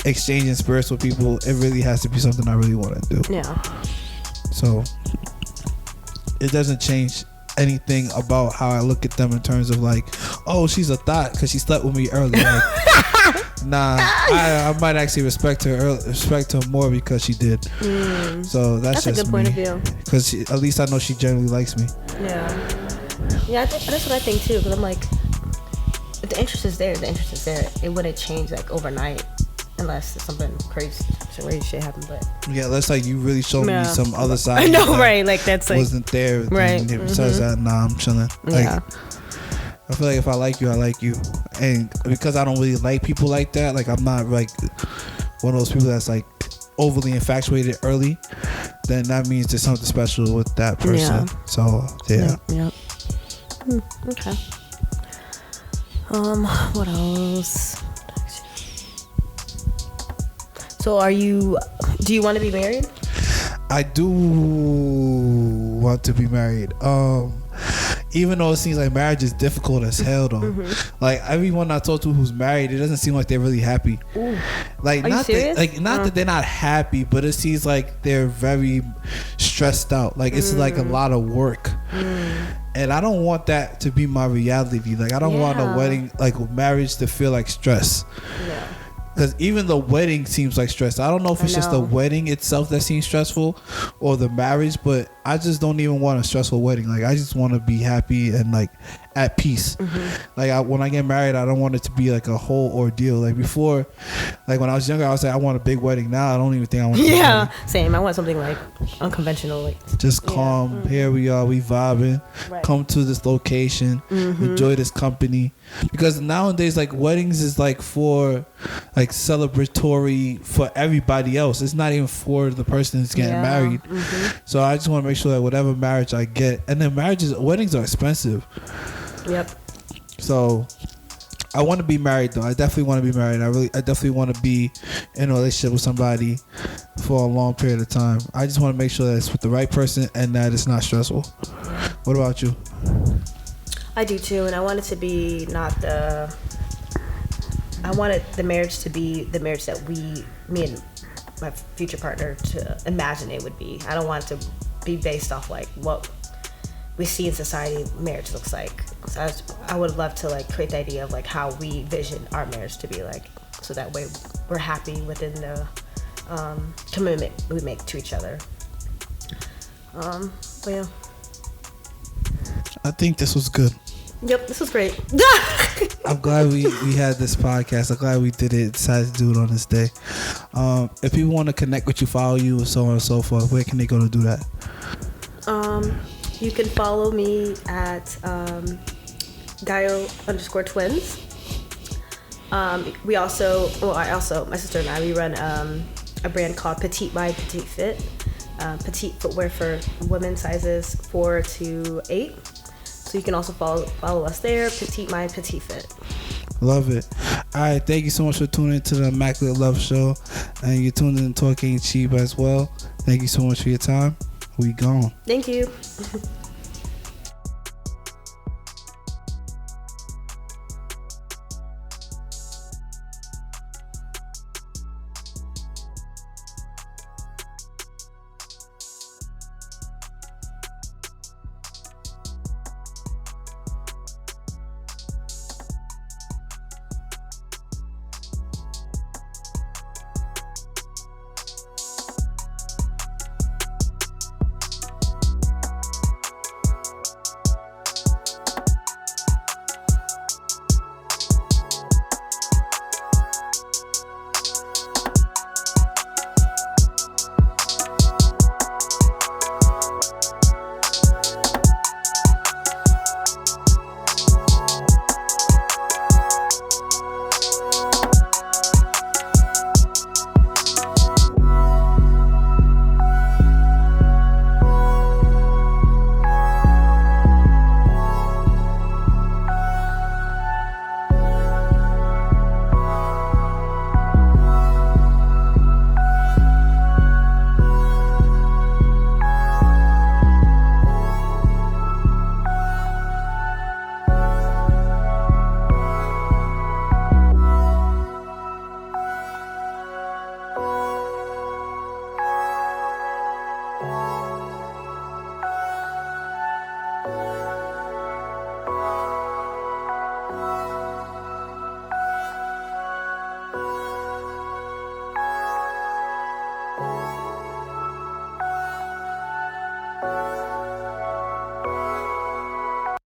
exchanging spirits with people, it really has to be something I really want to do. Yeah. So it doesn't change anything about how I look at them in terms of like, oh, she's a thought because she slept with me early. Like, nah, I might actually respect her more because she did. So that's just a good point of view. Because at least I know she generally likes me. Yeah, I think that's what I think too. Because I'm like, if the interest is there, it wouldn't change like overnight. Unless something crazy shit happened, but yeah, that's like you really showed me some other side. I know, right? Like that's like wasn't there, right? Besides that, nah, I'm chilling. Like, I feel like if I like you, I like you, and because I don't really like people like that, like I'm not like one of those people that's like overly infatuated early, then that means there's something special with that person. Yeah. So yeah. Okay. What else? So do you want to be married? I do want to be married. Even though it seems like marriage is difficult as hell though. Like everyone I talk to who's married, it doesn't seem like they're really happy. Ooh. Like Are not you serious? that they're not happy, but it seems like they're very stressed out. Like it's like a lot of work. And I don't want that to be my reality. Like I don't want a wedding, like marriage, to feel like stress. Yeah. Because even the wedding seems like stress. I don't know if it's just the wedding itself that seems stressful or the marriage, but I just don't even want a stressful wedding. Like I just want to be happy and like at peace. Like when I get married, I don't want it to be like a whole ordeal. Like before, like when I was younger, I was like, I want a big wedding. Now I don't even think I want a big wedding. Same. I want something like unconventional, like just calm. Here we are, we vibing. Right. Come to this location, enjoy this company. Because nowadays, like weddings is like for like celebratory for everybody else. It's not even for the person that's getting married. So I just want to make sure that whatever marriage I get, and then weddings are expensive. Yep. So I want to be married though. I definitely want to be married. I definitely want to be in a relationship with somebody for a long period of time. I just want to make sure that it's with the right person and that it's not stressful. What about you? I do too, and I want it to be I wanted the marriage to be the marriage that me and my future partner to imagine it would be. I don't want it to be based off like what we see in society marriage looks like. So I would love to like create the idea of like how we vision our marriage to be like, so that way we're happy within the commitment we make to each other. But yeah. I think this was good. Yep, this was great. I'm glad we had this podcast. I'm glad we decided to do it on this day. If people want to connect with you, follow you, so on and so forth, where can they go to do that? You can follow me at Gaio_twins. My sister and I, we run a brand called Petite by Petite Fit. Petite footwear for women sizes 4 to 8. So you can also follow us there, Petite Mind, Petite Fit. Love it. All right, thank you so much for tuning into the Immaculate Love Show. And you're tuned in to Talk Ain't Cheap as well. Thank you so much for your time. We gone. Thank you.